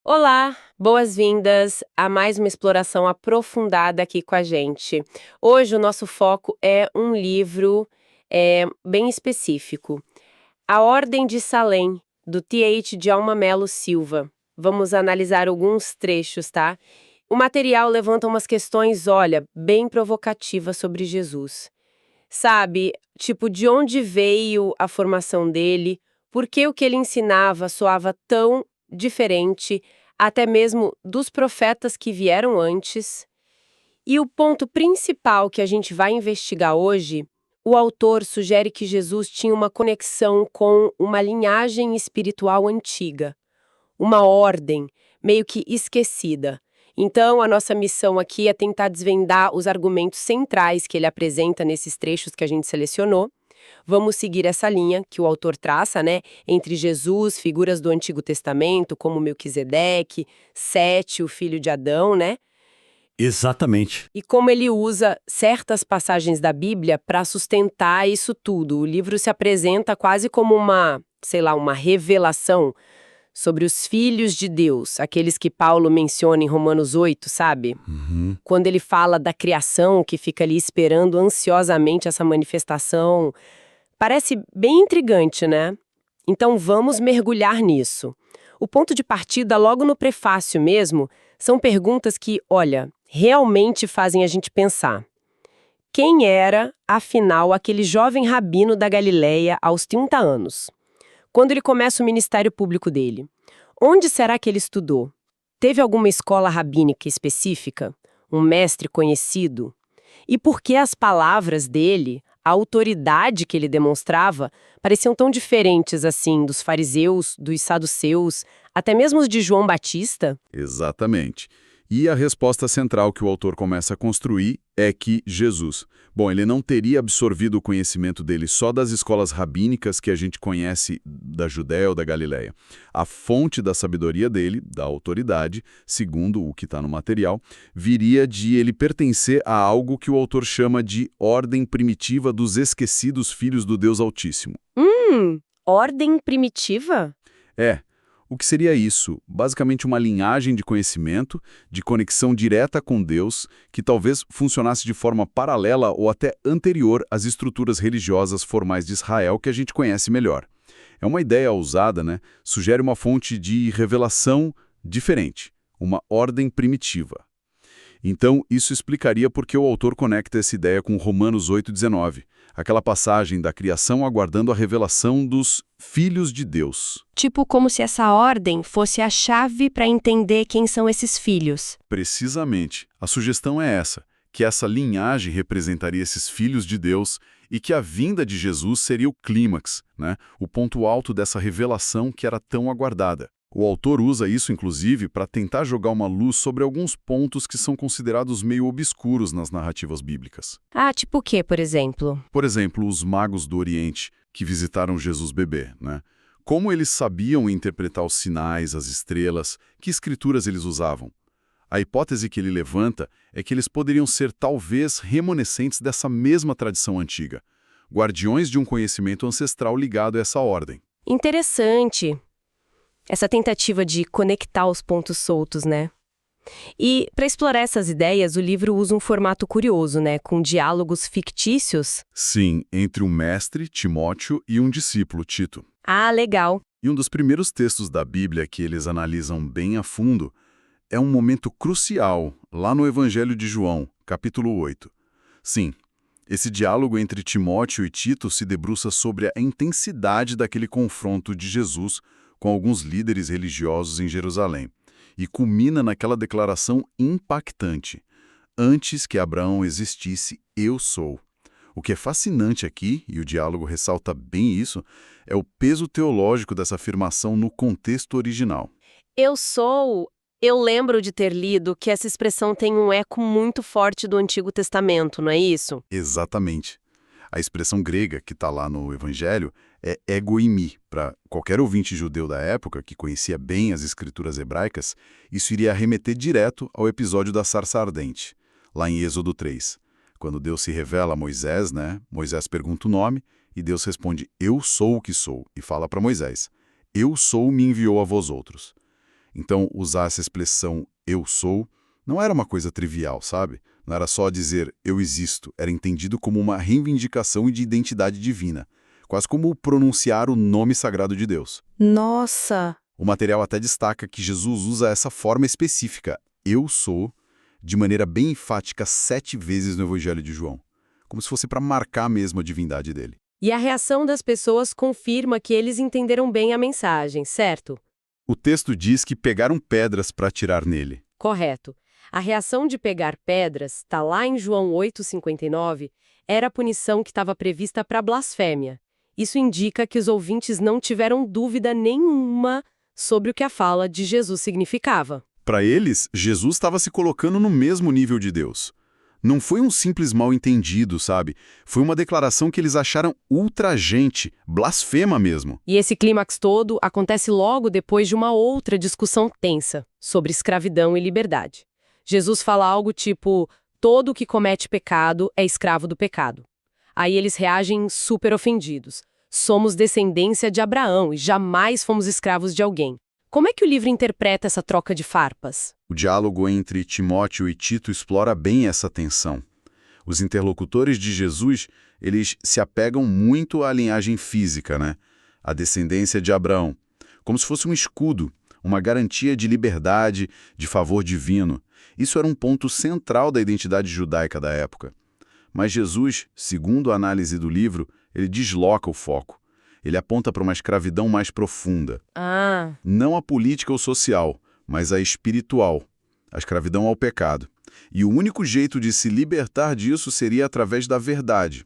Olá, boas-vindas a mais uma exploração aprofundada aqui com a gente. Hoje o nosso foco é um livro bem específico, A Ordem de Salem, do T.H. Djalma Mello Silva. Vamos analisar alguns trechos, tá? O material levanta umas questões, olha, bem provocativas sobre Jesus. Sabe, tipo, de onde veio a formação dele, por que o que ele ensinava soava tão diferente, até mesmo dos profetas que vieram antes. E o ponto principal que a gente vai investigar hoje, o autor sugere que Jesus tinha uma conexão com uma linhagem espiritual antiga, uma ordem meio que esquecida. Então, a nossa missão aqui é tentar desvendar os argumentos centrais que ele apresenta nesses trechos que a gente selecionou. Vamos seguir essa linha que o autor traça, né, entre Jesus, figuras do Antigo Testamento, como Melquisedeque, Sete, o filho de Adão, né? Exatamente. E como ele usa certas passagens da Bíblia para sustentar isso tudo. O livro se apresenta quase como uma, sei lá, uma revelação sobre os filhos de Deus, aqueles que Paulo menciona em Romanos 8, sabe? Quando ele fala da criação, que fica ali esperando ansiosamente essa manifestação. Parece bem intrigante, né? Então vamos mergulhar nisso. O ponto de partida, logo no prefácio mesmo, são perguntas que, olha, realmente fazem a gente pensar. Quem era, afinal, aquele jovem rabino da Galileia aos 30 anos? Quando ele começa o ministério público dele? Onde será que ele estudou? Teve alguma escola rabínica específica? Um mestre conhecido? E por que as palavras dele, a autoridade que ele demonstrava, pareciam tão diferentes assim dos fariseus, dos saduceus, até mesmo os de João Batista? Exatamente. E a resposta central que o autor começa a construir é que Jesus, ele não teria absorvido o conhecimento dele só das escolas rabínicas que a gente conhece da Judéia ou da Galileia. A fonte da sabedoria dele, da autoridade, segundo o que está no material, viria de ele pertencer a algo que o autor chama de ordem primitiva dos esquecidos filhos do Deus Altíssimo. Ordem primitiva? O que seria isso? Basicamente uma linhagem de conhecimento, de conexão direta com Deus, que talvez funcionasse de forma paralela ou até anterior às estruturas religiosas formais de Israel que a gente conhece melhor. É uma ideia ousada, né? Sugere uma fonte de revelação diferente, uma ordem primitiva. Então, isso explicaria por que o autor conecta essa ideia com Romanos 8,19, aquela passagem da criação aguardando a revelação dos filhos de Deus. Tipo como se essa ordem fosse a chave para entender quem são esses filhos. Precisamente. A sugestão é essa, que essa linhagem representaria esses filhos de Deus e que a vinda de Jesus seria o clímax, né? O ponto alto dessa revelação que era tão aguardada. O autor usa isso, inclusive, para tentar jogar uma luz sobre alguns pontos que são considerados meio obscuros nas narrativas bíblicas. Ah, tipo o quê, por exemplo? Por exemplo, os magos do Oriente, que visitaram Jesus bebê, né? Como eles sabiam interpretar os sinais, as estrelas, que escrituras eles usavam? A hipótese que ele levanta é que eles poderiam ser talvez remanescentes dessa mesma tradição antiga, guardiões de um conhecimento ancestral ligado a essa ordem. Interessante. Essa tentativa de conectar os pontos soltos, né? E, para explorar essas ideias, o livro usa um formato curioso, né? Com diálogos fictícios. Sim, entre um mestre, Timóteo, e um discípulo, Tito. Ah, legal. E um dos primeiros textos da Bíblia que eles analisam bem a fundo é um momento crucial, lá no Evangelho de João, capítulo 8. Sim, esse diálogo entre Timóteo e Tito se debruça sobre a intensidade daquele confronto de Jesus com alguns líderes religiosos em Jerusalém, e culmina naquela declaração impactante: antes que Abraão existisse, eu sou. O que é fascinante aqui, e o diálogo ressalta bem isso, é o peso teológico dessa afirmação no contexto original. Eu lembro de ter lido que essa expressão tem um eco muito forte do Antigo Testamento, não é isso? Exatamente. A expressão grega que está lá no Evangelho é egoimi. Para qualquer ouvinte judeu da época, que conhecia bem as escrituras hebraicas, isso iria remeter direto ao episódio da sarça ardente, lá em Êxodo 3. Quando Deus se revela a Moisés, né? Moisés pergunta o nome e Deus responde: eu sou o que sou, e fala para Moisés: eu sou me enviou a vós outros. Então, usar essa expressão eu sou não era uma coisa trivial, sabe? Não era só dizer eu existo, era entendido como uma reivindicação de identidade divina, quase como pronunciar o nome sagrado de Deus. Nossa! O material até destaca que Jesus usa essa forma específica, eu sou, de maneira bem enfática 7 vezes no Evangelho de João, como se fosse para marcar mesmo a divindade dele. E a reação das pessoas confirma que eles entenderam bem a mensagem, certo? O texto diz que pegaram pedras para atirar nele. Correto. A reação de pegar pedras, está lá em João 8,59, era a punição que estava prevista para blasfêmia. Isso indica que os ouvintes não tiveram dúvida nenhuma sobre o que a fala de Jesus significava. Para eles, Jesus estava se colocando no mesmo nível de Deus. Não foi um simples mal-entendido, sabe? Foi uma declaração que eles acharam ultrajante, blasfema mesmo. E esse clímax todo acontece logo depois de uma outra discussão tensa sobre escravidão e liberdade. Jesus fala algo tipo, todo que comete pecado é escravo do pecado. Aí eles reagem super ofendidos. Somos descendência de Abraão e jamais fomos escravos de alguém. Como é que o livro interpreta essa troca de farpas? O diálogo entre Timóteo e Tito explora bem essa tensão. Os interlocutores de Jesus, eles se apegam muito à linhagem física, né? A descendência de Abraão, como se fosse um escudo, uma garantia de liberdade, de favor divino. Isso era um ponto central da identidade judaica da época. Mas Jesus, segundo a análise do livro, ele desloca o foco. Ele aponta para uma escravidão mais profunda. Não a política ou social, mas a espiritual. A escravidão ao pecado. E o único jeito de se libertar disso seria através da verdade,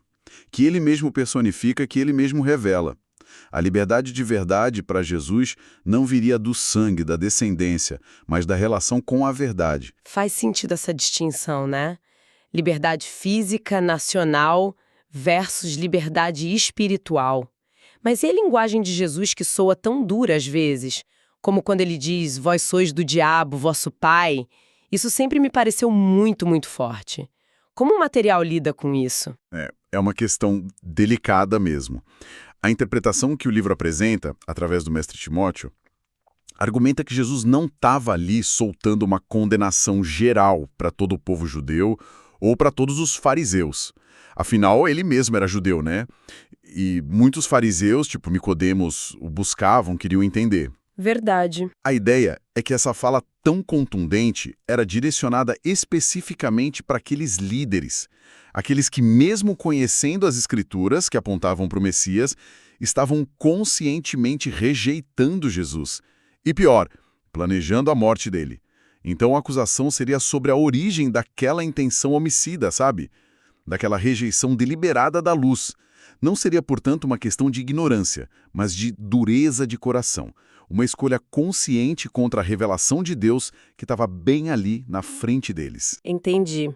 que ele mesmo personifica, que ele mesmo revela. A liberdade de verdade para Jesus não viria do sangue, da descendência, mas da relação com a verdade. Faz sentido essa distinção, né? Liberdade física, nacional, versus liberdade espiritual. Mas e a linguagem de Jesus que soa tão dura às vezes? Como quando ele diz, vós sois do diabo, vosso pai. Isso sempre me pareceu muito, muito forte. Como o material lida com isso? É uma questão delicada mesmo. A interpretação que o livro apresenta, através do mestre Timóteo, argumenta que Jesus não estava ali soltando uma condenação geral para todo o povo judeu ou para todos os fariseus. Afinal, ele mesmo era judeu, né? E muitos fariseus, tipo Nicodemos, o buscavam, queriam entender. Verdade. A ideia é que essa fala tão contundente era direcionada especificamente para aqueles líderes, aqueles que, mesmo conhecendo as escrituras que apontavam para o Messias, estavam conscientemente rejeitando Jesus. E pior, planejando a morte dele. Então a acusação seria sobre a origem daquela intenção homicida, sabe? Daquela rejeição deliberada da luz. Não seria, portanto, uma questão de ignorância, mas de dureza de coração. Uma escolha consciente contra a revelação de Deus que estava bem ali na frente deles. Entendi.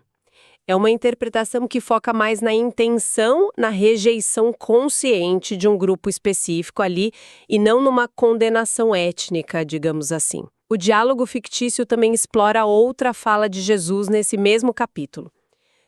É uma interpretação que foca mais na intenção, na rejeição consciente de um grupo específico ali e não numa condenação étnica, digamos assim. O diálogo fictício também explora outra fala de Jesus nesse mesmo capítulo.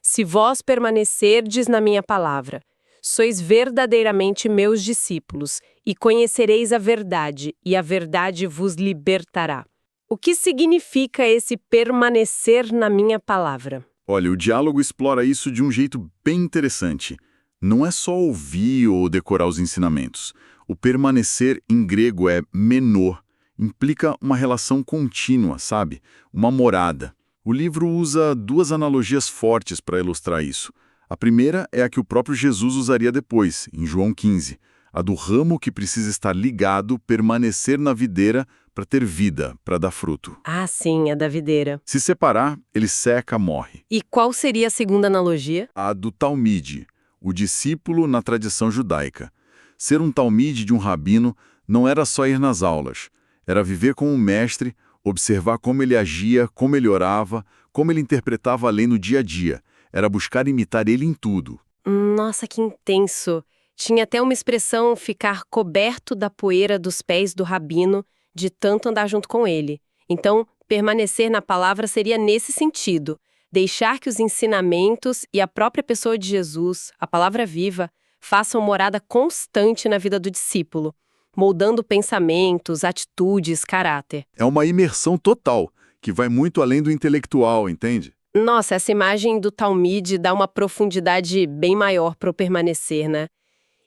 Se vós permanecerdes na minha palavra, sois verdadeiramente meus discípulos, e conhecereis a verdade, e a verdade vos libertará. O que significa esse permanecer na minha palavra? Olha, o diálogo explora isso de um jeito bem interessante. Não é só ouvir ou decorar os ensinamentos. O permanecer em grego é menor, implica uma relação contínua, sabe? Uma morada. O livro usa 2 analogias fortes para ilustrar isso. A primeira é a que o próprio Jesus usaria depois, em João 15, a do ramo que precisa estar ligado, permanecer na videira para ter vida, para dar fruto. Ah, sim, a da videira. Se separar, ele seca, morre. E qual seria a segunda analogia? A do talmide, o discípulo na tradição judaica. Ser um talmide de um rabino não era só ir nas aulas, era viver com o mestre, observar como ele agia, como ele orava, como ele interpretava a lei no dia a dia. Era buscar imitar ele em tudo. Nossa, que intenso! Tinha até uma expressão ficar coberto da poeira dos pés do rabino, de tanto andar junto com ele. Então, permanecer na palavra seria nesse sentido, deixar que os ensinamentos e a própria pessoa de Jesus, a palavra viva, façam morada constante na vida do discípulo. moldando pensamentos, atitudes, caráter. É uma imersão total, que vai muito além do intelectual, entende? Nossa, essa imagem do Talmide dá uma profundidade bem maior para o permanecer, né?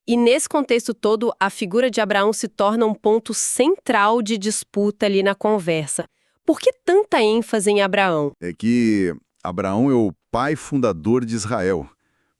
E nesse contexto todo, a figura de Abraão se torna um ponto central de disputa ali na conversa. Por que tanta ênfase em Abraão? É que Abraão é o pai fundador de Israel,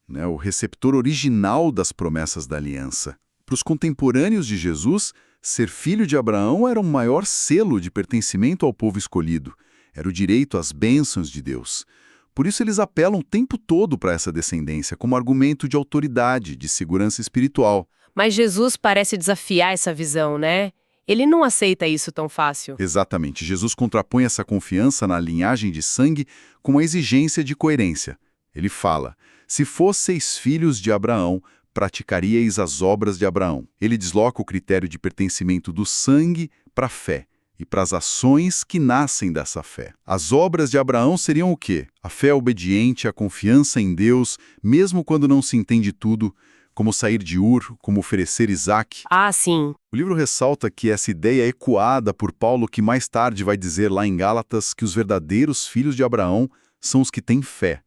né? O receptor original das promessas da aliança. Para os contemporâneos de Jesus, ser filho de Abraão era o maior selo de pertencimento ao povo escolhido. Era o direito às bênçãos de Deus. Por isso eles apelam o tempo todo para essa descendência, como argumento de autoridade, de segurança espiritual. Mas Jesus parece desafiar essa visão, né? Ele não aceita isso tão fácil. Exatamente. Jesus contrapõe essa confiança na linhagem de sangue com a exigência de coerência. Ele fala, se fosseis filhos de Abraão, praticaríeis as obras de Abraão. Ele desloca o critério de pertencimento do sangue para a fé e para as ações que nascem dessa fé. As obras de Abraão seriam o quê? A fé obediente, a confiança em Deus, mesmo quando não se entende tudo, como sair de Ur, como oferecer Isaac. Ah, sim. O livro ressalta que essa ideia é ecoada por Paulo, que mais tarde vai dizer lá em Gálatas que os verdadeiros filhos de Abraão são os que têm fé,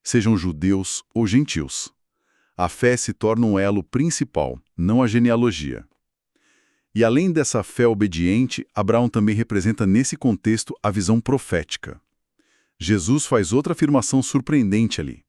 sejam judeus ou gentios. A fé se torna um elo principal, não a genealogia. E além dessa fé obediente, Abraão também representa nesse contexto a visão profética. Jesus faz outra afirmação surpreendente ali.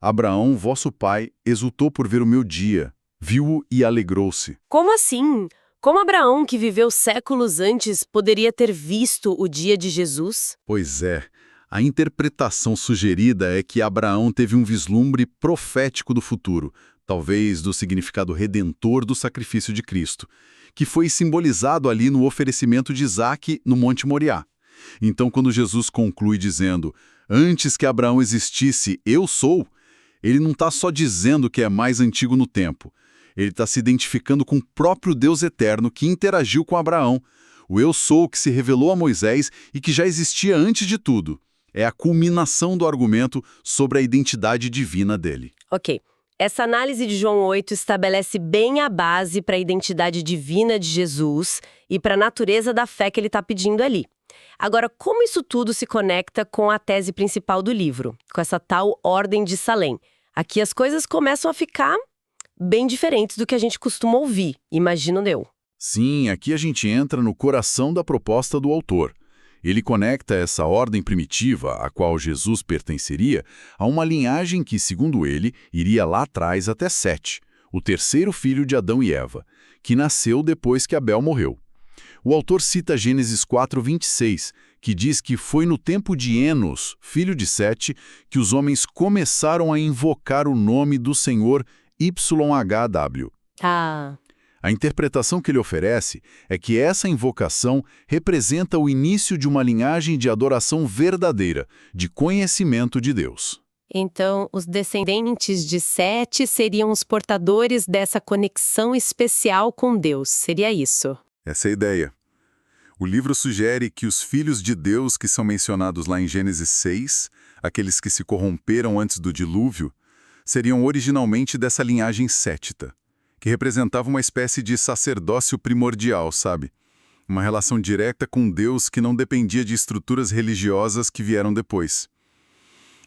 Abraão, vosso pai, exultou por ver o meu dia, viu-o e alegrou-se. Como assim? Como Abraão, que viveu séculos antes, poderia ter visto o dia de Jesus? Pois é, a interpretação sugerida é que Abraão teve um vislumbre profético do futuro, talvez do significado redentor do sacrifício de Cristo, que foi simbolizado ali no oferecimento de Isaac no Monte Moriá. Então, quando Jesus conclui dizendo, antes que Abraão existisse, eu sou, ele não está só dizendo que é mais antigo no tempo. Ele está se identificando com o próprio Deus eterno que interagiu com Abraão, o eu sou que se revelou a Moisés e que já existia antes de tudo. É a culminação do argumento sobre a identidade divina dele. Ok. Essa análise de João 8 estabelece bem a base para a identidade divina de Jesus e para a natureza da fé que ele está pedindo ali. Agora, como isso tudo se conecta com a tese principal do livro, com essa tal ordem de Salem? Aqui as coisas começam a ficar bem diferentes do que a gente costuma ouvir, imagino eu. Sim, aqui a gente entra no coração da proposta do autor. Ele conecta essa ordem primitiva, a qual Jesus pertenceria, a uma linhagem que, segundo ele, iria lá atrás até Sete, o terceiro filho de Adão e Eva, que nasceu depois que Abel morreu. O autor cita Gênesis 4:26, que diz que foi no tempo de Enos, filho de Sete, que os homens começaram a invocar o nome do Senhor YHW. Tá. A interpretação que ele oferece é que essa invocação representa o início de uma linhagem de adoração verdadeira, de conhecimento de Deus. Então, os descendentes de Sete seriam os portadores dessa conexão especial com Deus, seria isso? Essa é a ideia. O livro sugere que os filhos de Deus que são mencionados lá em Gênesis 6, aqueles que se corromperam antes do dilúvio, seriam originalmente dessa linhagem sétita, que representava uma espécie de sacerdócio primordial, sabe? Uma relação direta com Deus que não dependia de estruturas religiosas que vieram depois.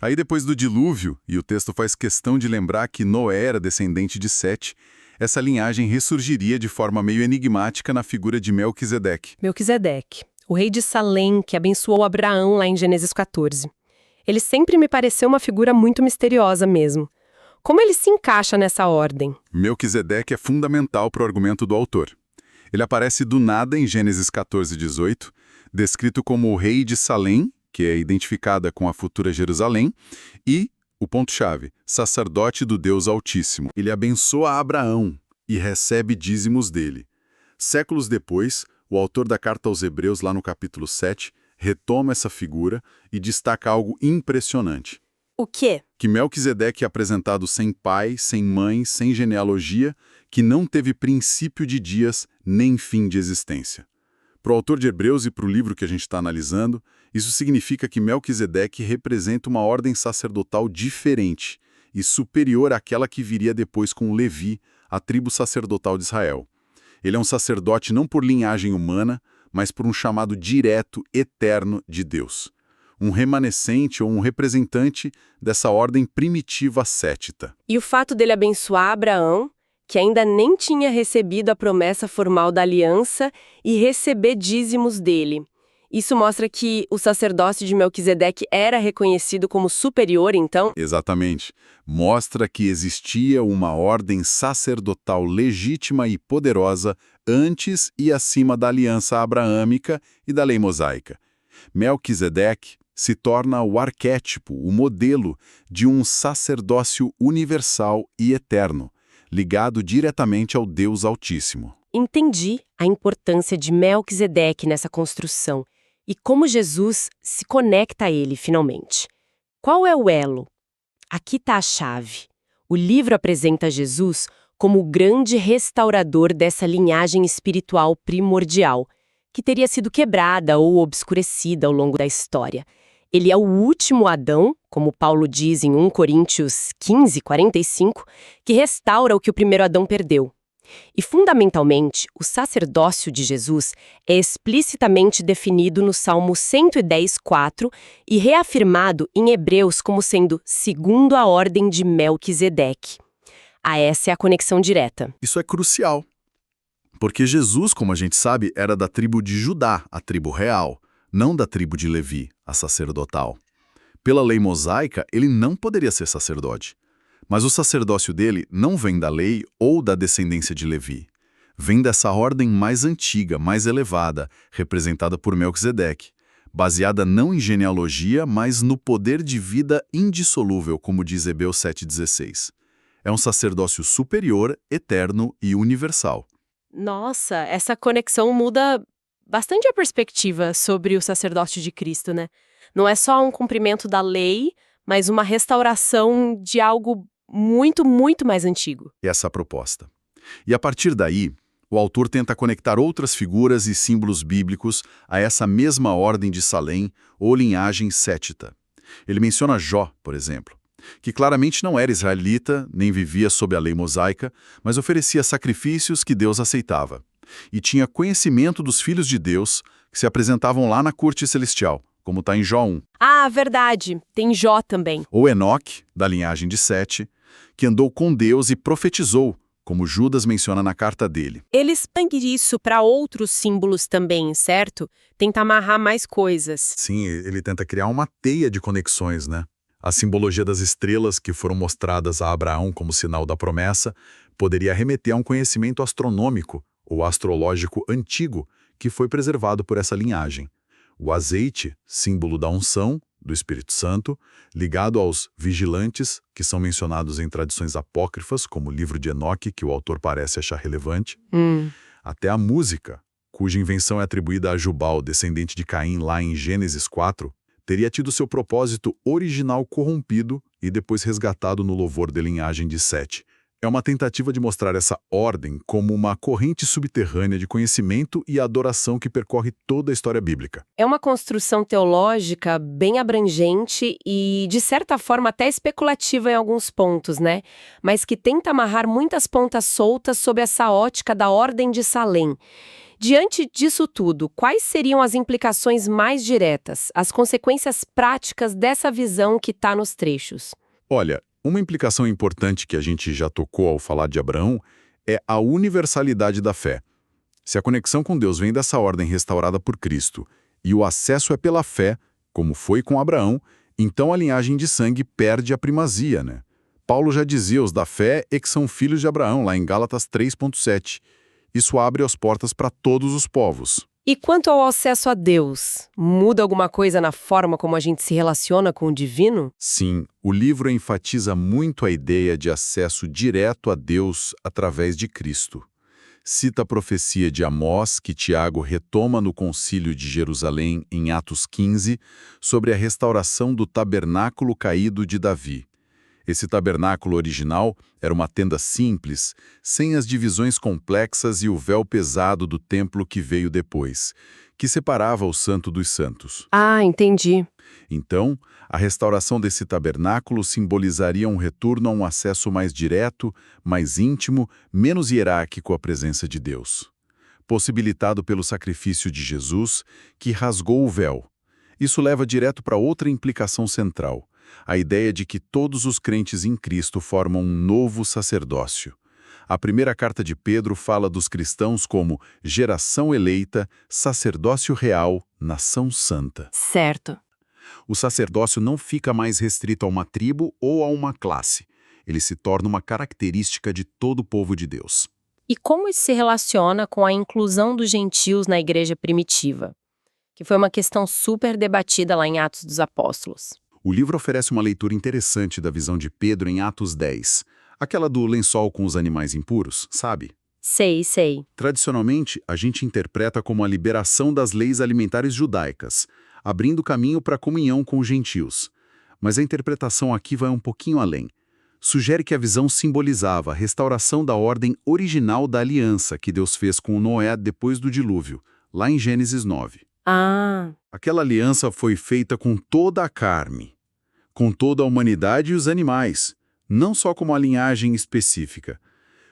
Aí depois do dilúvio, e o texto faz questão de lembrar que Noé era descendente de Sete, essa linhagem ressurgiria de forma meio enigmática na figura de Melquisedeque. Melquisedeque, o rei de Salém que abençoou Abraão lá em Gênesis 14. Ele sempre me pareceu uma figura muito misteriosa mesmo. Como ele se encaixa nessa ordem? Melquisedeque é fundamental para o argumento do autor. Ele aparece do nada em Gênesis 14:18, descrito como o rei de Salém, que é identificada com a futura Jerusalém, e, o ponto-chave, sacerdote do Deus Altíssimo. Ele abençoa Abraão e recebe dízimos dele. Séculos depois, o autor da carta aos Hebreus, lá no capítulo 7, retoma essa figura e destaca algo impressionante. O quê? Que Melquisedeque é apresentado sem pai, sem mãe, sem genealogia, que não teve princípio de dias nem fim de existência. Para o autor de Hebreus e para o livro que a gente está analisando, isso significa que Melquisedeque representa uma ordem sacerdotal diferente e superior àquela que viria depois com Levi, a tribo sacerdotal de Israel. Ele é um sacerdote não por linhagem humana, mas por um chamado direto, eterno de Deus. Um remanescente ou um representante dessa ordem primitiva cétita. E o fato dele abençoar Abraão, que ainda nem tinha recebido a promessa formal da aliança, e receber dízimos dele. Isso mostra que o sacerdócio de Melquisedeque era reconhecido como superior, então? Exatamente. Mostra que existia uma ordem sacerdotal legítima e poderosa antes e acima da aliança abraâmica e da lei mosaica. Melquisedeque se torna o arquétipo, o modelo de um sacerdócio universal e eterno, ligado diretamente ao Deus Altíssimo. Entendi a importância de Melquisedeque nessa construção e como Jesus se conecta a ele finalmente. Qual é o elo? Aqui está a chave. O livro apresenta Jesus como o grande restaurador dessa linhagem espiritual primordial, que teria sido quebrada ou obscurecida ao longo da história. Ele é o último Adão, como Paulo diz em 1 Coríntios 15, 45, que restaura o que o primeiro Adão perdeu. E, fundamentalmente, o sacerdócio de Jesus é explicitamente definido no Salmo 110:4 e reafirmado em Hebreus como sendo segundo a ordem de Melquisedeque. Essa é a conexão direta. Isso é crucial, porque Jesus, como a gente sabe, era da tribo de Judá, a tribo real, não da tribo de Levi, a sacerdotal. Pela lei mosaica, ele não poderia ser sacerdote. Mas o sacerdócio dele não vem da lei ou da descendência de Levi. Vem dessa ordem mais antiga, mais elevada, representada por Melquisedeque, baseada não em genealogia, mas no poder de vida indissolúvel, como diz Hebreus 7,16. É um sacerdócio superior, eterno e universal. Nossa, essa conexão muda bastante a perspectiva sobre o sacerdócio de Cristo, né? Não é só um cumprimento da lei, mas uma restauração de algo muito, muito mais antigo. Essa é a proposta. E a partir daí, o autor tenta conectar outras figuras e símbolos bíblicos a essa mesma ordem de Salém ou linhagem cétita. Ele menciona Jó, por exemplo, que claramente não era israelita, nem vivia sob a lei mosaica, mas oferecia sacrifícios que Deus aceitava. E tinha conhecimento dos filhos de Deus que se apresentavam lá na corte celestial, como está em Jó 1. Ah, verdade. Tem Jó também. Ou Enoque, da linhagem de Sete, que andou com Deus e profetizou, como Judas menciona na carta dele. Ele expande isso para outros símbolos também, certo? Tenta amarrar mais coisas. Sim, ele tenta criar uma teia de conexões, né? A simbologia das estrelas que foram mostradas a Abraão como sinal da promessa poderia remeter a um conhecimento astronômico ou astrológico antigo que foi preservado por essa linhagem. O azeite, símbolo da unção, do Espírito Santo, ligado aos vigilantes, que são mencionados em tradições apócrifas, como o livro de Enoque, que o autor parece achar relevante, até a música, cuja invenção é atribuída a Jubal, descendente de Caim, lá em Gênesis 4, teria tido seu propósito original corrompido e depois resgatado no louvor da linhagem de Sete. É uma tentativa de mostrar essa ordem como uma corrente subterrânea de conhecimento e adoração que percorre toda a história bíblica. É uma construção teológica bem abrangente e, de certa forma, até especulativa em alguns pontos, né? Mas que tenta amarrar muitas pontas soltas sob essa ótica da ordem de Salém. Diante disso tudo, quais seriam as implicações mais diretas, as consequências práticas dessa visão que está nos trechos? Olha, uma implicação importante que a gente já tocou ao falar de Abraão é a universalidade da fé. Se a conexão com Deus vem dessa ordem restaurada por Cristo e o acesso é pela fé, como foi com Abraão, então a linhagem de sangue perde a primazia, né? Paulo já dizia os da fé e que são filhos de Abraão, lá em Gálatas 3,7. Isso abre as portas para todos os povos. E quanto ao acesso a Deus, muda alguma coisa na forma como a gente se relaciona com o divino? Sim, o livro enfatiza muito a ideia de acesso direto a Deus através de Cristo. Cita a profecia de Amós, que Tiago retoma no Concílio de Jerusalém, em Atos 15, sobre a restauração do tabernáculo caído de Davi. Esse tabernáculo original era uma tenda simples, sem as divisões complexas e o véu pesado do templo que veio depois, que separava o Santo dos Santos. Ah, entendi. Então, a restauração desse tabernáculo simbolizaria um retorno a um acesso mais direto, mais íntimo, menos hierárquico à presença de Deus. possibilitado pelo sacrifício de Jesus, que rasgou o véu. Isso leva direto para outra implicação central, a ideia de que todos os crentes em Cristo formam um novo sacerdócio. A primeira carta de Pedro fala dos cristãos como geração eleita, sacerdócio real, nação santa. Certo. O sacerdócio não fica mais restrito a uma tribo ou a uma classe. Ele se torna uma característica de todo o povo de Deus. E como isso se relaciona com a inclusão dos gentios na igreja primitiva? Que foi uma questão super debatida lá em Atos dos Apóstolos. O livro oferece uma leitura interessante da visão de Pedro em Atos 10, aquela do lençol com os animais impuros, sabe? Sei. Tradicionalmente, a gente interpreta como a liberação das leis alimentares judaicas, abrindo caminho para a comunhão com os gentios. Mas a interpretação aqui vai um pouquinho além. Sugere que a visão simbolizava a restauração da ordem original da aliança que Deus fez com Noé depois do dilúvio, lá em Gênesis 9. Ah, Aquela aliança foi feita com toda a carne, com toda a humanidade e os animais, não só com uma linhagem específica.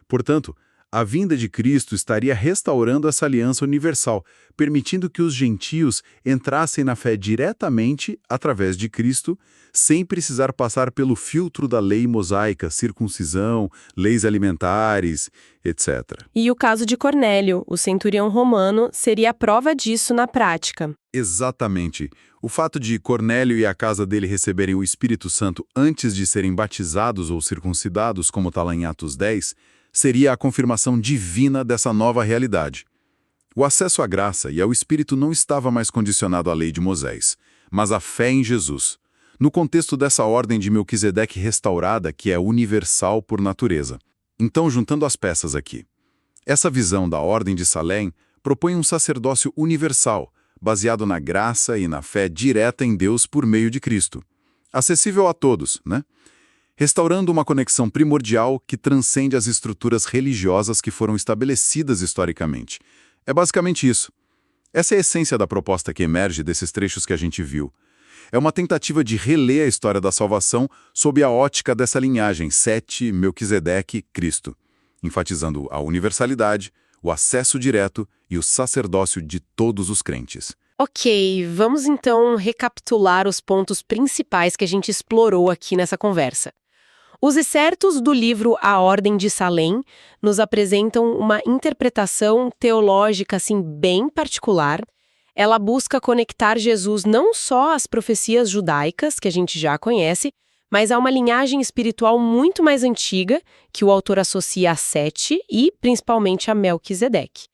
Portanto, a vinda de Cristo estaria restaurando essa aliança universal, permitindo que os gentios entrassem na fé diretamente através de Cristo, sem precisar passar pelo filtro da lei mosaica, circuncisão, leis alimentares, etc. e o caso de Cornélio, o centurião romano, seria a prova disso na prática. Exatamente. O fato de Cornélio e a casa dele receberem o Espírito Santo antes de serem batizados ou circuncidados, como está lá em Atos 10, seria a confirmação divina dessa nova realidade. O acesso à graça e ao Espírito não estava mais condicionado à lei de Moisés, mas à fé em Jesus, no contexto dessa ordem de Melquisedeque restaurada que é universal por natureza. Então, juntando as peças aqui, essa visão da ordem de Salém propõe um sacerdócio universal, baseado na graça e na fé direta em Deus por meio de Cristo. Acessível a todos, né? Restaurando uma conexão primordial que transcende as estruturas religiosas que foram estabelecidas historicamente. É basicamente isso. Essa é a essência da proposta que emerge desses trechos que a gente viu. É uma tentativa de reler a história da salvação sob a ótica dessa linhagem Sete, Melquisedeque, Cristo, enfatizando a universalidade, o acesso direto e o sacerdócio de todos os crentes. Ok, vamos então recapitular os pontos principais que a gente explorou aqui nessa conversa. Os excertos do livro A Ordem de Salém nos apresentam uma interpretação teológica assim bem particular. Ela busca conectar Jesus não só às profecias judaicas, que a gente já conhece, mas a uma linhagem espiritual muito mais antiga, que o autor associa a Sete e, principalmente, a Melquisedeque.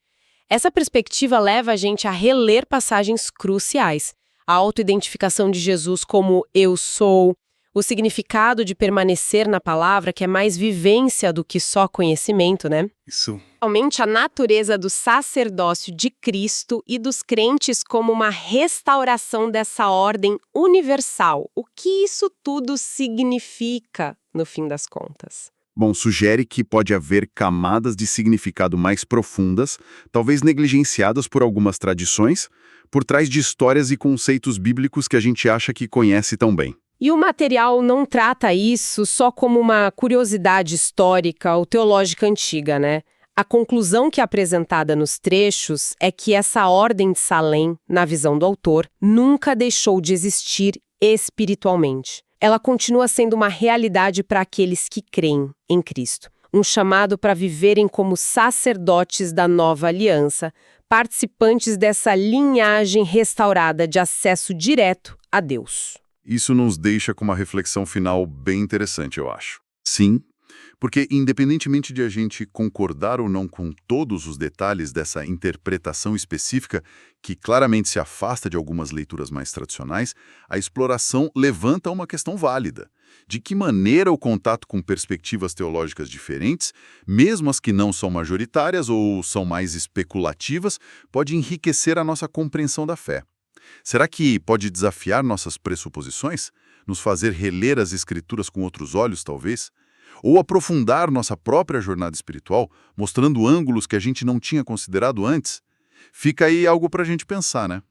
Essa perspectiva leva a gente a reler passagens cruciais, a autoidentificação de Jesus como eu sou, o significado de permanecer na palavra, que é mais vivência do que só conhecimento, né? Isso. Realmente a natureza do sacerdócio de Cristo e dos crentes como uma restauração dessa ordem universal. O que isso tudo significa, no fim das contas? Bom, sugere que pode haver camadas de significado mais profundas, talvez negligenciadas por algumas tradições, por trás de histórias e conceitos bíblicos que a gente acha que conhece tão bem. E o material não trata isso só como uma curiosidade histórica ou teológica antiga, né? A conclusão que é apresentada nos trechos é que essa ordem de Salém, na visão do autor, nunca deixou de existir espiritualmente. Ela continua sendo uma realidade para aqueles que creem em Cristo. Um chamado para viverem como sacerdotes da nova aliança, participantes dessa linhagem restaurada de acesso direto a Deus. Isso nos deixa com uma reflexão final bem interessante, eu acho. Sim, porque independentemente de a gente concordar ou não com todos os detalhes dessa interpretação específica, que claramente se afasta de algumas leituras mais tradicionais, a exploração levanta uma questão válida. De que maneira o contato com perspectivas teológicas diferentes, mesmo as que não são majoritárias ou são mais especulativas, pode enriquecer a nossa compreensão da fé? Será que pode desafiar nossas pressuposições? Nos fazer reler as Escrituras com outros olhos, talvez? Ou aprofundar nossa própria jornada espiritual, mostrando ângulos que a gente não tinha considerado antes? Fica aí algo para a gente pensar, né?